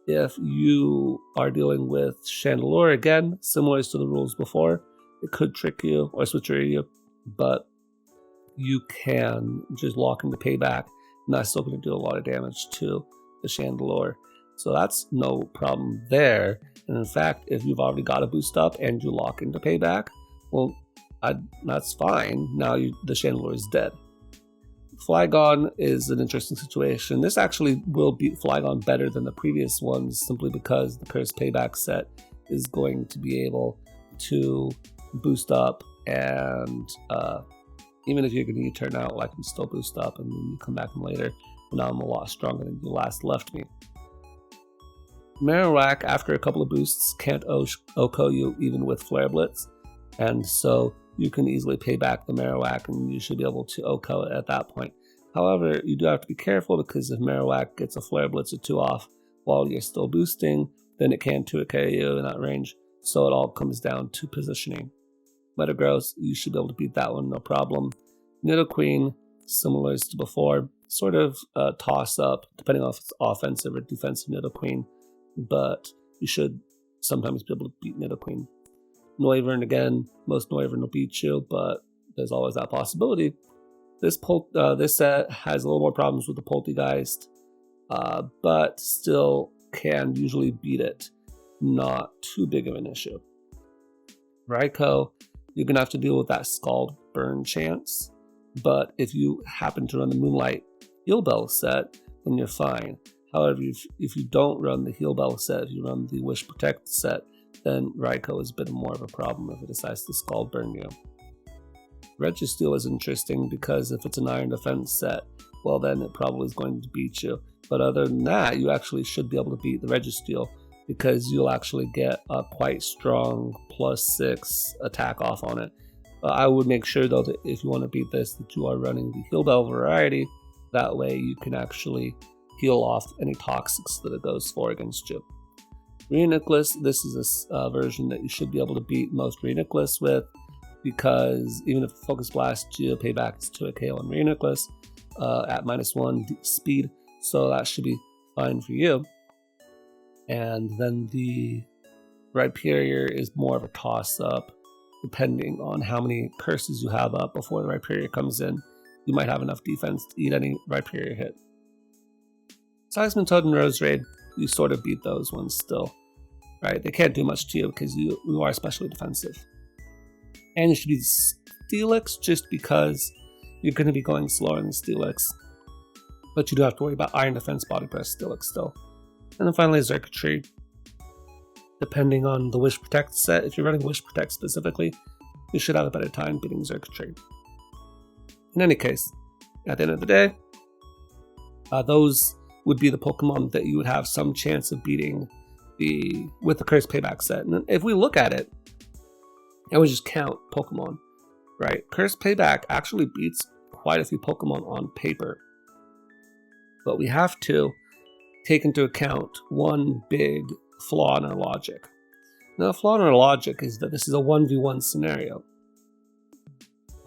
If you are dealing with Chandelure, again, similar to the rules before, it could trick you or switcheroo you, but you can just lock into Payback, and that's still going to do a lot of damage to the Chandelure. So that's no problem there. And in fact, if you've already got a boost up and you lock into Payback, well, that's fine. Now the Chandelure is dead. Flygon is an interesting situation. This actually will beat Flygon better than the previous ones, simply because the Curse Payback set is going to be able to boost up, and even if you're going to turn out, I can still boost up and then you come back in later. But now I'm a lot stronger than you last left me. Marowak, after a couple of boosts, can't OHKO you even with Flare Blitz, and so you can easily pay back the Marowak and you should be able to OHKO it at that point. However, you do have to be careful, because if Marowak gets a Flare Blitz or 2 off while you're still boosting, then it can 2KO you in that range. So it all comes down to positioning. Metagross, you should be able to beat that one, no problem. Nidoqueen, similar to before, sort of toss up, depending on if it's offensive or defensive Nidoqueen, but you should sometimes be able to beat Nidoqueen. Noivern, again, most Noivern will beat you, but there's always that possibility. This set has a little more problems with the Poltegeist, but still can usually beat it. Not too big of an issue. Raikou, you're going to have to deal with that Scald Burn chance, but if you happen to run the Moonlight Heal Bell set, then you're fine. However, if you don't run the Heal Bell set, if you run the Wish Protect set, then Raikou is a bit more of a problem if it decides to Scald Burn you. Registeel is interesting because if it's an Iron Defense set, well then it probably is going to beat you. But other than that, you actually should be able to beat the Registeel, because you'll actually get a quite strong +6 attack off on it. I would make sure though that if you want to beat this, that you are running the Heal Bell variety. That way you can actually heal off any toxics that it goes for against you. Reuniclus, this is a version that you should be able to beat most Reuniclus with, because even if Focus Blast you, payback is 2KO on Reuniclus at -1 speed, so that should be fine for you. And then the Rhyperior is more of a toss-up, depending on how many curses you have up before the Rhyperior comes in. You might have enough defense to eat any Rhyperior hit. Seismitoad and Roserade, you sort of beat those ones still, right? They can't do much to you because you are especially defensive. And you should be Steelix just because you're going to be going slower than Steelix. But you do have to worry about Iron Defense Body Press Steelix still. And then finally Xurkitree. Depending on the Wish Protect set, if you're running Wish Protect specifically, you should have a better time beating Xurkitree. In any case, at the end of the day, those would be the Pokemon that you would have some chance of beating with the Curse Payback set. And if we look at it, I would just count Pokemon, right? Curse Payback actually beats quite a few Pokemon on paper. But we have to take into account one big flaw in our logic. Now, the flaw in our logic is that this is a 1v1 scenario.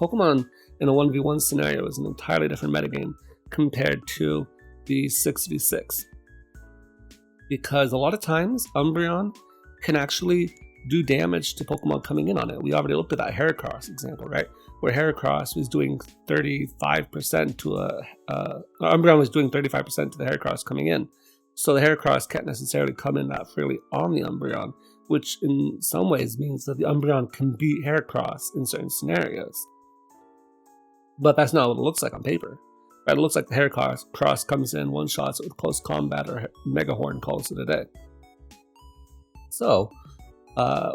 Pokemon in a 1v1 scenario is an entirely different metagame compared to the 6v6. Because a lot of times, Umbreon can actually do damage to Pokemon coming in on it. We already looked at that Heracross example, right? Where Heracross was doing 35% to Umbreon was doing 35% to the Heracross coming in. So the Heracross can't necessarily come in that freely on the Umbreon, which in some ways means that the Umbreon can beat Heracross in certain scenarios. But that's not what it looks like on paper. Right? It looks like the Heracross comes in, one-shots it with close combat or Mega Horn, calls it a day. So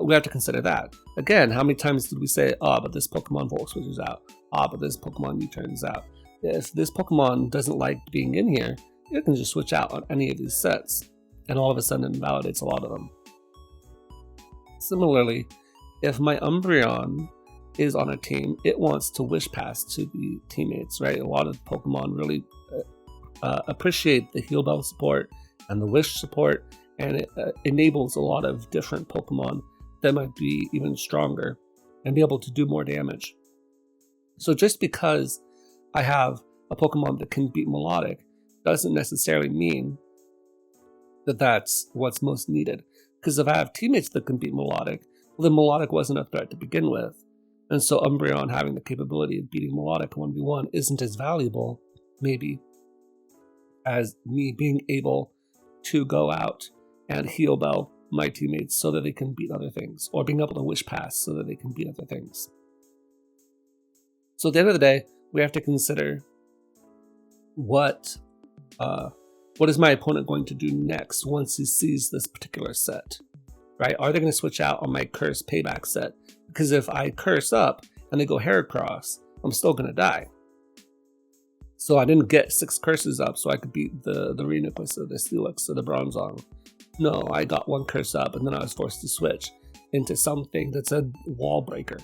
we have to consider that. Again, how many times did we say, but this Pokemon Volt switches out. But this Pokemon U-turns out. If this Pokemon doesn't like being in here, it can just switch out on any of these sets, and all of a sudden it invalidates a lot of them. Similarly, if my Umbreon is on a team, it wants to Wish Pass to the teammates, right? A lot of Pokemon really appreciate the Heal Bell support and the Wish support, and it enables a lot of different Pokemon that might be even stronger and be able to do more damage. So just because I have a Pokemon that can beat Melodic doesn't necessarily mean that that's what's most needed. Because if I have teammates that can beat Melodic, well, then Melodic wasn't a threat to begin with. And so Umbreon having the capability of beating Melodic 1v1 isn't as valuable, maybe, as me being able to go out and Heal Bell my teammates so that they can beat other things, or being able to Wish Pass so that they can beat other things. So at the end of the day, we have to consider what is my opponent going to do next once he sees this particular set, right? Are they going to switch out on my Curse Payback set? Because if I curse up and they go Heracross, I'm still going to die. So I didn't get 6 curses up so I could beat the Reniquist or the Steelix or the Bronzong. No, I got 1 curse up and then I was forced to switch into something that's a wall breaker,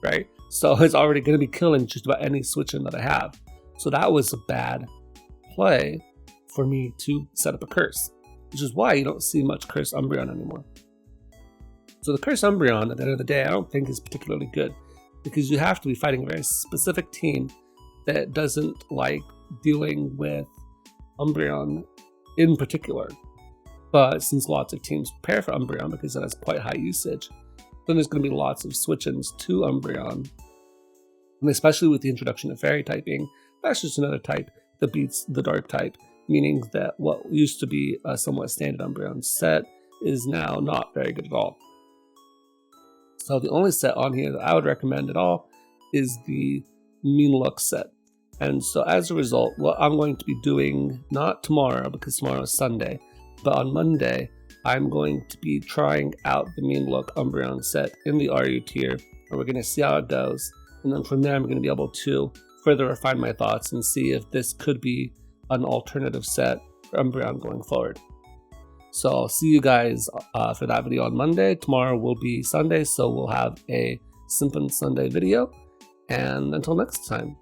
right? So it's already going to be killing just about any switch-in that I have. So that was a bad play for me to set up a curse, which is why you don't see much Curse Umbreon anymore. So the Curse Umbreon, at the end of the day, I don't think is particularly good, because you have to be fighting a very specific team that doesn't like dealing with Umbreon in particular. But since lots of teams prepare for Umbreon because it has quite high usage, then there's going to be lots of switch-ins to Umbreon. And especially with the introduction of Fairy typing, that's just another type that beats the Dark type, meaning that what used to be a somewhat standard Umbreon set is now not very good at all. So the only set on here that I would recommend at all is the Mean Look set. And so as a result, what I'm going to be doing, not tomorrow because tomorrow is Sunday, but on Monday, I'm going to be trying out the Mean Look Umbreon set in the RU tier, and we're going to see how it goes. And then from there, I'm going to be able to further refine my thoughts and see if this could be an alternative set for Umbreon going forward. So I'll see you guys for that video on Monday. Tomorrow will be Sunday, so we'll have a Simpin' Sunday video. And until next time.